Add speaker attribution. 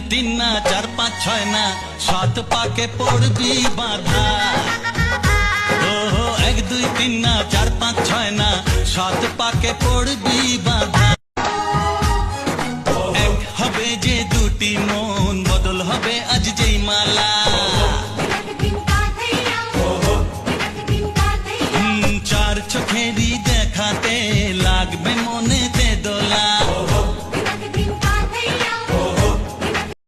Speaker 1: তিন না চার পাঁচ ছয় না, সাত পাকে পড়বি বাঁধা। ও এক দুই তিন না চার পাঁচ ছয় না, সাত পাকে পড়বি বাঁধা।